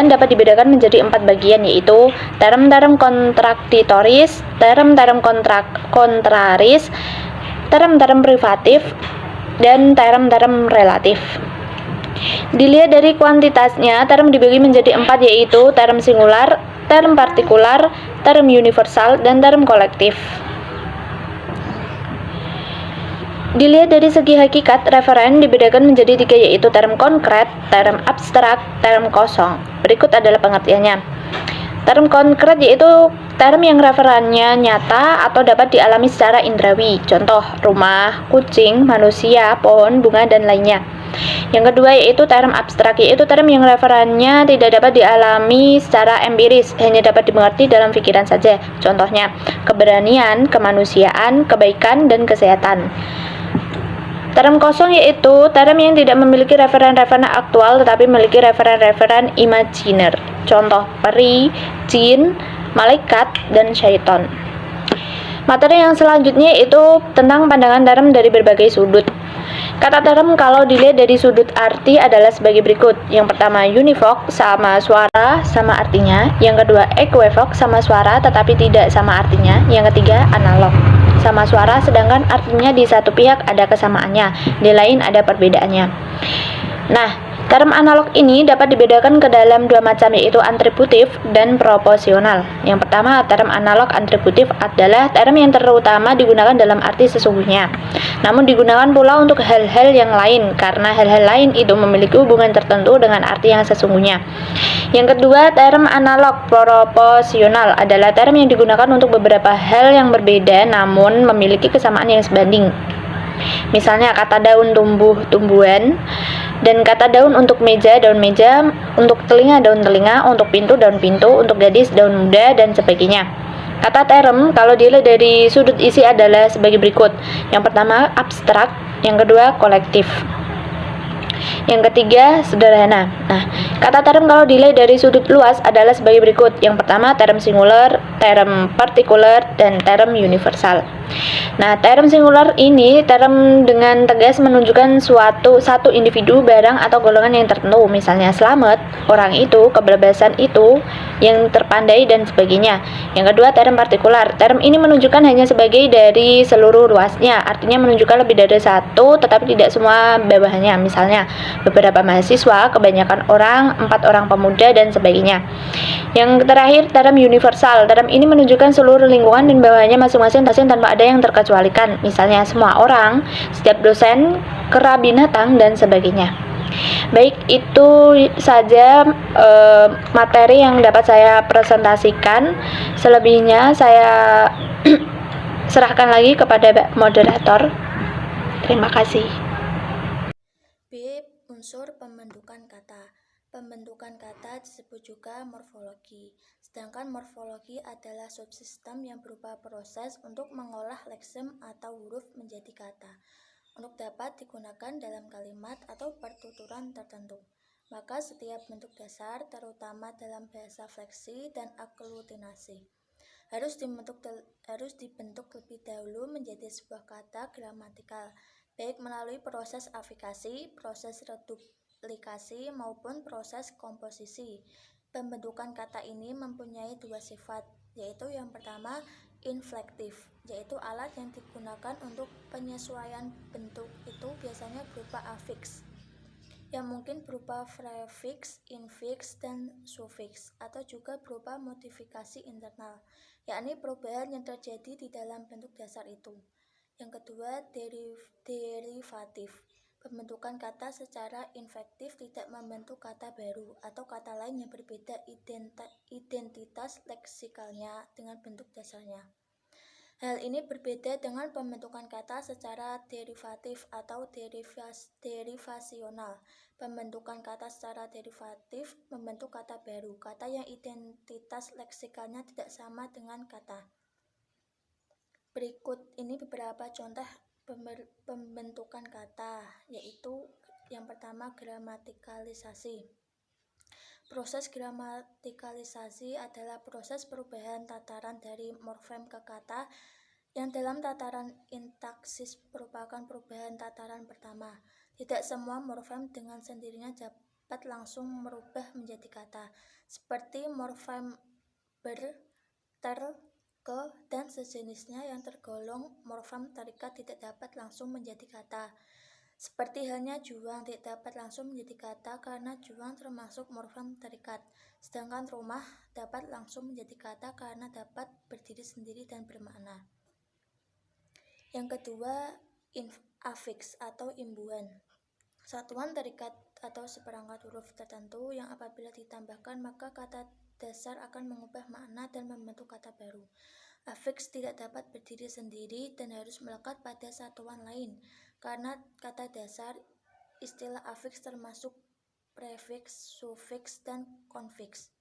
dapat dibedakan menjadi 4 bagian, yaitu term-term kontradiktoris, term-term kontraris, term-term privatif, dan term-term relatif. Dilihat dari kuantitasnya, term dibagi menjadi 4, yaitu term singular, term partikular, term universal, dan term kolektif. Dilihat dari segi hakikat, referen dibedakan menjadi 3, yaitu term konkret, term abstrak, term kosong. Berikut adalah pengertiannya. Term konkret yaitu term yang referennya nyata atau dapat dialami secara indrawi. Contoh, rumah, kucing, manusia, pohon, bunga, dan lainnya. Yang kedua yaitu term abstrak, yaitu term yang referennya tidak dapat dialami secara empiris, hanya dapat dimengerti dalam pikiran saja. Contohnya, keberanian, kemanusiaan, kebaikan, dan kesehatan. Term kosong yaitu term yang tidak memiliki referen-referen aktual tetapi memiliki referen-referen imajiner. Contoh, peri, jin, malaikat, dan syaiton. Materi yang selanjutnya yaitu tentang pandangan term dari berbagai sudut. Kata term kalau dilihat dari sudut arti adalah sebagai berikut. Yang pertama, univoc sama suara sama artinya. Yang kedua, equivoc sama suara tetapi tidak sama artinya. Yang ketiga, analog sama suara sedangkan artinya di satu pihak ada kesamaannya, di lain ada perbedaannya. Nah, term analog ini dapat dibedakan ke dalam 2 macam, yaitu atributif dan proporsional. Yang pertama, term analog atributif adalah term yang terutama digunakan dalam arti sesungguhnya, namun digunakan pula untuk hal-hal yang lain karena hal-hal lain itu memiliki hubungan tertentu dengan arti yang sesungguhnya. Yang kedua, term analog proporsional adalah term yang digunakan untuk beberapa hal yang berbeda namun memiliki kesamaan yang sebanding. Misalnya kata daun tumbuh-tumbuhan, dan kata daun untuk meja, daun meja, untuk telinga, daun telinga, untuk pintu, daun pintu, untuk gadis, daun muda, dan sebagainya. Kata term kalau dilihat dari sudut isi adalah sebagai berikut. Yang pertama, abstrak. Yang kedua, kolektif. Yang ketiga, sederhana. Nah, kata term kalau dilihat dari sudut luas adalah sebagai berikut. Yang pertama, term singular, term partikular, dan term universal. Nah, term singular ini term dengan tegas menunjukkan satu individu, barang, atau golongan yang tertentu. Misalnya selamat, orang itu, kebebasan itu, yang terpandai, dan sebagainya. Yang kedua, term partikular. Term ini menunjukkan hanya sebagai dari seluruh luasnya. Artinya menunjukkan lebih dari satu, tetapi tidak semua bawahannya. Misalnya, beberapa mahasiswa, kebanyakan orang, 4 orang pemuda, dan sebagainya. Yang terakhir, term universal. Term ini menunjukkan seluruh lingkungan dan bawahannya masing-masing tanpa ada yang terkecualikan. Misalnya semua orang, setiap dosen, kera, binatang, dan sebagainya. Baik, itu saja materi yang dapat saya presentasikan. Selebihnya saya serahkan lagi kepada moderator. Terima kasih. B. Unsur pembentukan kata. Pembentukan kata disebut juga morfologi. Sedangkan morfologi adalah subsistem yang berupa proses untuk mengolah leksem atau huruf menjadi kata, untuk dapat digunakan dalam kalimat atau pertuturan tertentu. Maka setiap bentuk dasar, terutama dalam bahasa fleksi dan aglutinasi, harus dibentuk lebih dahulu menjadi sebuah kata gramatikal, baik melalui proses afikasi, proses reduplikasi, maupun proses komposisi. Pembentukan kata ini mempunyai 2 sifat, yaitu yang pertama, inflektif, yaitu alat yang digunakan untuk penyesuaian bentuk itu biasanya berupa afiks, yang mungkin berupa prefiks, infiks, dan sufiks, atau juga berupa modifikasi internal, yakni perubahan yang terjadi di dalam bentuk dasar itu. Yang kedua, derivatif. Pembentukan kata secara infektif tidak membentuk kata baru atau kata lain yang berbeda identitas leksikalnya dengan bentuk dasarnya. Hal ini berbeda dengan pembentukan kata secara derivatif atau derivasional. Pembentukan kata secara derivatif membentuk kata baru, kata yang identitas leksikalnya tidak sama dengan kata. Berikut ini beberapa contoh pembentukan kata, yaitu yang pertama, gramatikalisasi. Proses gramatikalisasi adalah proses perubahan tataran dari morfem ke kata yang dalam tataran intaksis merupakan perubahan tataran pertama. Tidak semua morfem dengan sendirinya dapat langsung merubah menjadi kata, seperti morfem ber, ter, ke, dan sejenisnya yang tergolong morfem terikat tidak dapat langsung menjadi kata. Seperti halnya juang tidak dapat langsung menjadi kata karena juang termasuk morfem terikat, sedangkan rumah dapat langsung menjadi kata karena dapat berdiri sendiri dan bermakna. Yang kedua, afiks atau imbuhan. Satuan terikat atau seperangkat huruf tertentu yang apabila ditambahkan maka kata dasar akan mengubah makna dan membentuk kata baru. Afiks tidak dapat berdiri sendiri dan harus melekat pada satuan lain. Karena kata dasar, istilah afiks termasuk prefiks, sufiks, dan konfiks.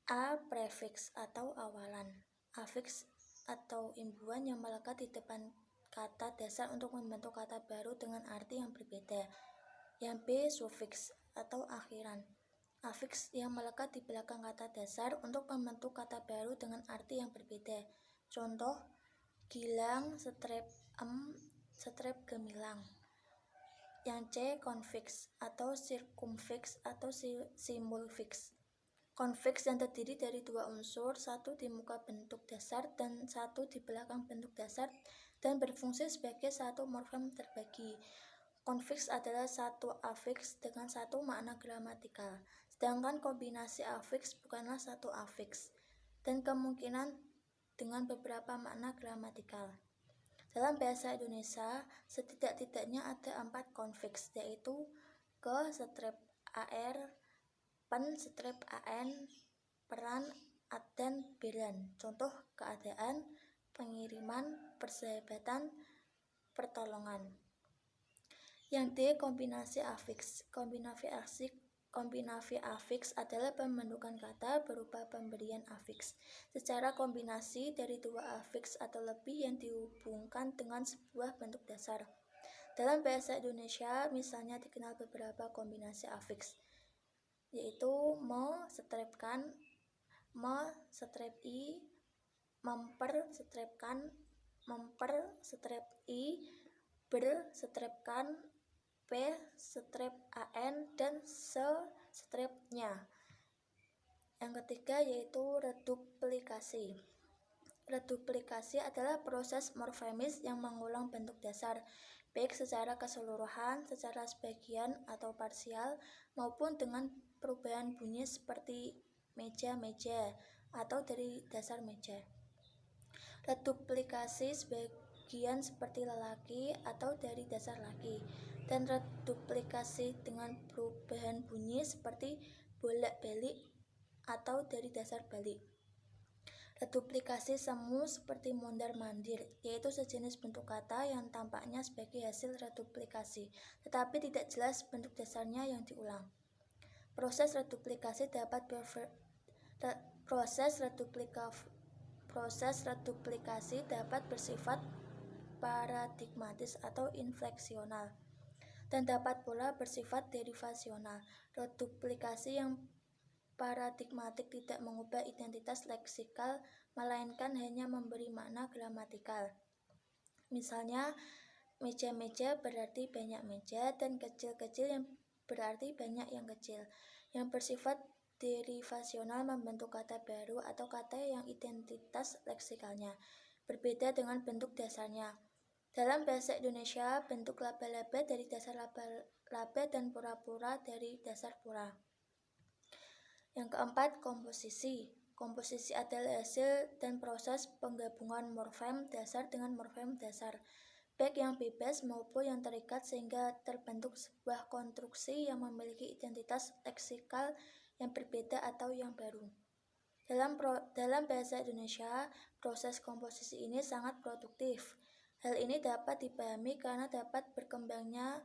A. Prefiks atau awalan. Afiks atau imbuhan yang melekat di depan kata dasar untuk membentuk kata baru dengan arti yang berbeda. Yang B. Sufiks atau akhiran. Afiks yang melekat di belakang kata dasar untuk membentuk kata baru dengan arti yang berbeda. Contoh, gilang, strep gemilang. Yang C. Konfiks atau sirkumfiks atau simulfiks. Konfiks yang terdiri dari dua unsur, satu di muka bentuk dasar dan satu di belakang bentuk dasar, dan berfungsi sebagai satu morfem terbagi. Konfiks adalah satu afiks dengan satu makna gramatikal, sedangkan kombinasi afiks bukanlah satu afiks, dan kemungkinan dengan beberapa makna gramatikal. Dalam bahasa Indonesia, setidak-tidaknya ada 4 konfiks, yaitu ke, strep ar, pen, strep an, peran, dan beran. Contoh keadaan, pengiriman, persahabatan, pertolongan. Yang D. Kombinasi afiks. Kombinasi afiks adalah pembentukan kata berupa pemberian afiks secara kombinasi dari dua afiks atau lebih yang dihubungkan dengan sebuah bentuk dasar. Dalam bahasa Indonesia, misalnya dikenal beberapa kombinasi afiks, yaitu me, strepkan, me, strep i, memper, strepkan, memper, strep i, ber, strepkan, P, strep an, dan strepnya. Yang ketiga yaitu reduplikasi. Reduplikasi adalah proses morfemis yang mengulang bentuk dasar, baik secara keseluruhan, secara sebagian atau parsial, maupun dengan perubahan bunyi seperti meja-meja atau dari dasar meja. Reduplikasi sebagian seperti lelaki atau dari dasar laki, dan reduplikasi dengan perubahan bunyi seperti bolak-balik atau dari dasar balik. Reduplikasi semu seperti mondar-mandir, yaitu sejenis bentuk kata yang tampaknya sebagai hasil reduplikasi, tetapi tidak jelas bentuk dasarnya yang diulang. Proses reduplikasi dapat bersifat paradigmatis atau infleksional, dan dapat pula bersifat derivasional. Reduplikasi yang paradigmatik tidak mengubah identitas leksikal, melainkan hanya memberi makna gramatikal. Misalnya, meja-meja berarti banyak meja, dan kecil-kecil yang berarti banyak yang kecil. Yang bersifat derivasional membentuk kata baru atau kata yang identitas leksikalnya berbeda dengan bentuk dasarnya. Dalam bahasa Indonesia, bentuk laba-laba dari dasar laba-laba dan pura-pura dari dasar pura. Yang keempat, komposisi. Komposisi adalah hasil dan proses penggabungan morfem dasar dengan morfem dasar, baik yang bebas maupun yang terikat sehingga terbentuk sebuah konstruksi yang memiliki identitas leksikal yang berbeda atau yang baru. Dalam bahasa Indonesia, proses komposisi ini sangat produktif. Hal ini dapat dipahami karena dapat berkembangnya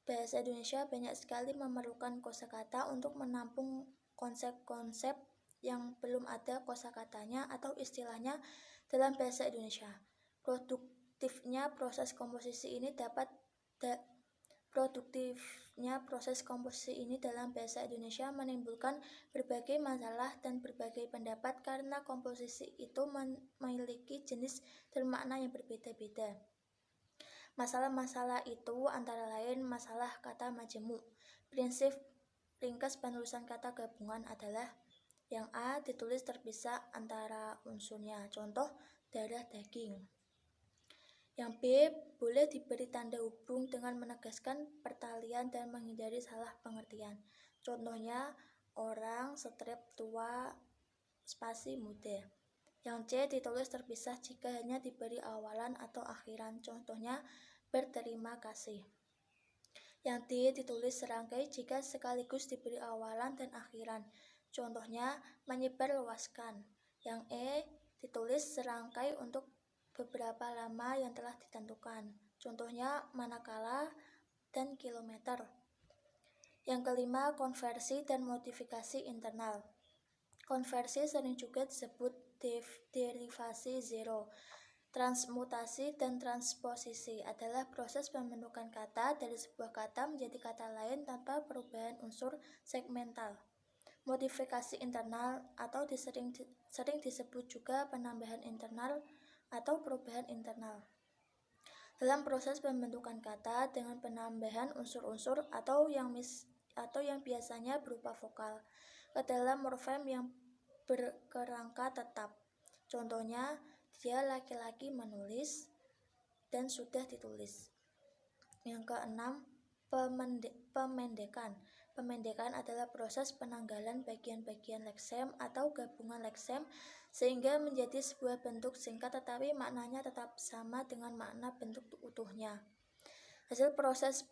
bahasa Indonesia banyak sekali memerlukan kosakata untuk menampung konsep-konsep yang belum ada kosakatanya atau istilahnya dalam bahasa Indonesia. Produktifnya proses komposisi ini dalam bahasa Indonesia menimbulkan berbagai masalah dan berbagai pendapat karena komposisi itu memiliki jenis dan makna yang berbeda-beda. Masalah-masalah itu antara lain masalah kata majemuk. Prinsip ringkas penulisan kata gabungan adalah yang A ditulis terpisah antara unsurnya, contoh darah daging. Yang B boleh diberi tanda hubung dengan menegaskan pertalian dan menghindari salah pengertian. Contohnya orang, strip, tua, spasi muda. Yang C ditulis terpisah jika hanya diberi awalan atau akhiran, contohnya berterima kasih. Yang D ditulis serangkai jika sekaligus diberi awalan dan akhiran, contohnya menyebar luaskan. Yang E ditulis serangkai untuk beberapa lama yang telah ditentukan, contohnya manakala dan kilometer. Yang kelima, konversi dan modifikasi internal. Konversi sering juga disebut derivasi zero. Transmutasi dan transposisi adalah proses pembentukan kata dari sebuah kata menjadi kata lain tanpa perubahan unsur segmental. Modifikasi internal atau sering disebut juga penambahan internal atau perubahan internal. Dalam proses pembentukan kata dengan penambahan unsur-unsur atau yang biasanya berupa vokal ke dalam morfem yang berkerangka tetap. Contohnya, dia laki-laki menulis dan sudah ditulis. Yang keenam, pemendekan. Pemendekan adalah proses penanggalan bagian-bagian leksem atau gabungan leksem sehingga menjadi sebuah bentuk singkat tetapi maknanya tetap sama dengan makna bentuk utuhnya. Hasil proses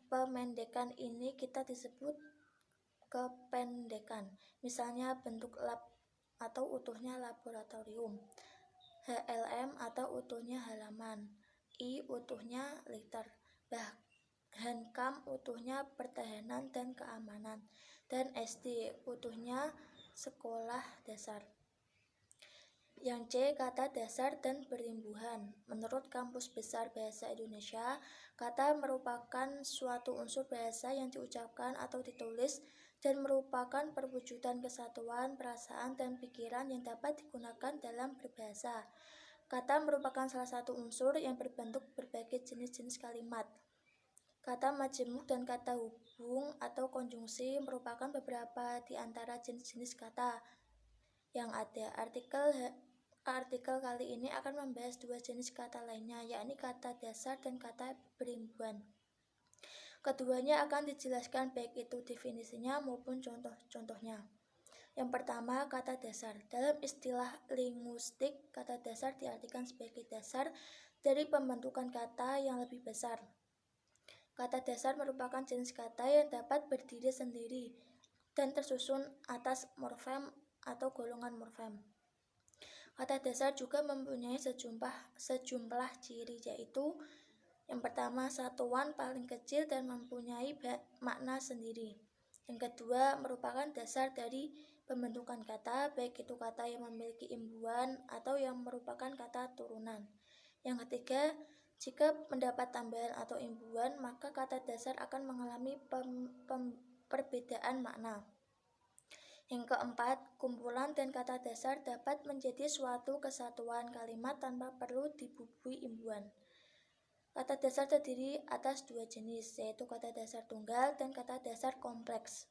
pemendekan ini kita disebut kependekan. Misalnya bentuk lab atau utuhnya laboratorium, HLM atau utuhnya halaman, I utuhnya liter, Hankam utuhnya pertahanan dan keamanan, dan SD utuhnya sekolah dasar. Yang C, kata dasar dan berimbuhan. Menurut Kamus Besar Bahasa Indonesia, kata merupakan suatu unsur bahasa yang diucapkan atau ditulis dan merupakan perwujudan kesatuan, perasaan, dan pikiran yang dapat digunakan dalam berbahasa. Kata merupakan salah satu unsur yang berbentuk berbagai jenis-jenis kalimat. Kata majemuk dan kata hubung atau konjungsi merupakan beberapa di antara jenis-jenis kata yang ada. Artikel kali ini akan membahas dua jenis kata lainnya, yakni kata dasar dan kata berimbuhan. Keduanya akan dijelaskan baik itu definisinya maupun contoh-contohnya. Yang pertama, kata dasar. Dalam istilah linguistik, kata dasar diartikan sebagai dasar dari pembentukan kata yang lebih besar. Kata dasar merupakan jenis kata yang dapat berdiri sendiri dan tersusun atas morfem atau golongan morfem. Kata dasar juga mempunyai sejumlah ciri, yaitu yang pertama, satuan paling kecil dan mempunyai makna sendiri. Yang kedua, merupakan dasar dari pembentukan kata, baik itu kata yang memiliki imbuhan atau yang merupakan kata turunan. Yang ketiga, jika mendapat tambahan atau imbuhan, maka kata dasar akan mengalami perbedaan makna. Yang keempat, kumpulan dan kata dasar dapat menjadi suatu kesatuan kalimat tanpa perlu dibubuhi imbuhan. Kata dasar terdiri atas dua jenis, yaitu kata dasar tunggal dan kata dasar kompleks.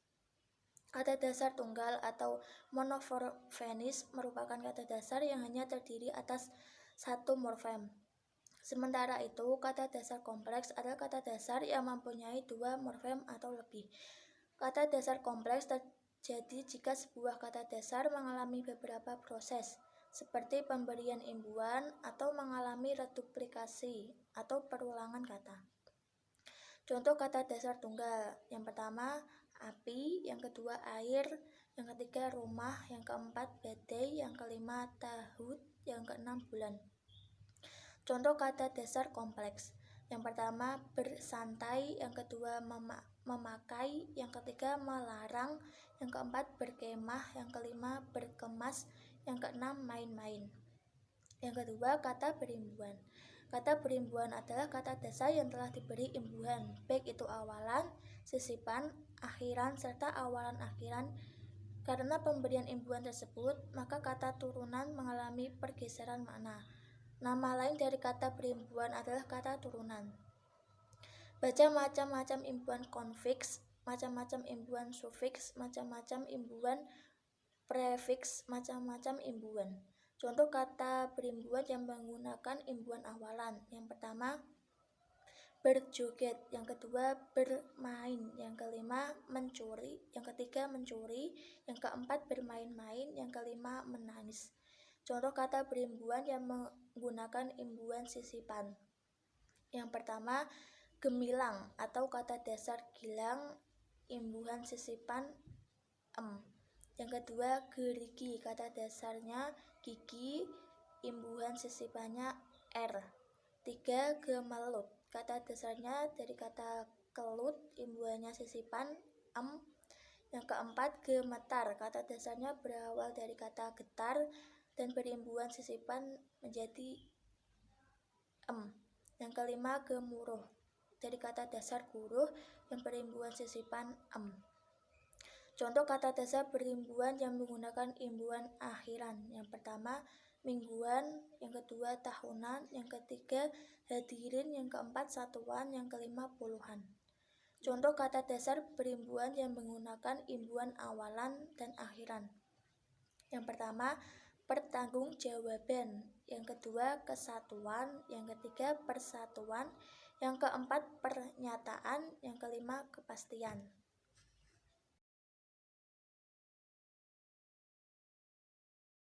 Kata dasar tunggal atau monomorfemis merupakan kata dasar yang hanya terdiri atas satu morfem. Sementara itu, kata dasar kompleks adalah kata dasar yang mempunyai dua morfem atau lebih. Kata dasar kompleks terjadi jika sebuah kata dasar mengalami beberapa proses, seperti pemberian imbuhan atau mengalami reduplikasi atau perulangan kata. Contoh kata dasar tunggal, yang pertama api, yang kedua air, yang ketiga rumah, yang keempat badai, yang kelima tahut, yang keenam bulan. Contoh kata dasar kompleks, yang pertama bersantai, yang kedua memakai, yang ketiga melarang, yang keempat berkemah, yang kelima berkemas, yang keenam main-main. Yang kedua, kata berimbuhan. Kata berimbuhan adalah kata dasar yang telah diberi imbuhan, baik itu awalan, sisipan, akhiran, serta awalan-akhiran. Karena pemberian imbuhan tersebut, maka kata turunan mengalami pergeseran makna. Nama lain dari kata berimbuhan adalah kata turunan. Baca macam-macam imbuhan konfiks, macam-macam imbuhan sufiks, macam-macam imbuhan prefiks, macam-macam imbuhan. Contoh kata berimbuhan yang menggunakan imbuhan awalan. Yang pertama, berjoget. Yang kedua, bermain. Yang kelima, mencuri. Yang ketiga, mencuri. Yang keempat, bermain-main. Yang kelima, menangis. Contoh kata berimbuhan yang menggunakan imbuhan sisipan. Yang pertama, gemilang atau kata dasar gilang, imbuhan sisipan Yang kedua, gerigi, kata dasarnya gigi, imbuhan sisipannya r. 3, gemelut, kata dasarnya dari kata kelut, imbuhannya sisipan Yang keempat, gemetar, kata dasarnya berawal dari kata getar dan berimbuhan sisipan menjadi Yang kelima, gemuruh, dari kata dasar guruh yang berimbuhan sisipan Contoh kata dasar berimbuhan yang menggunakan imbuhan akhiran. Yang pertama, mingguan. Yang kedua, tahunan. Yang ketiga, hadirin. Yang keempat, satuan. Yang kelima, puluhan. Contoh kata dasar berimbuhan yang menggunakan imbuhan awalan dan akhiran. Yang pertama, pertanggungjawaban. Yang kedua, kesatuan. Yang ketiga, persatuan. Yang keempat, pernyataan. Yang kelima, kepastian.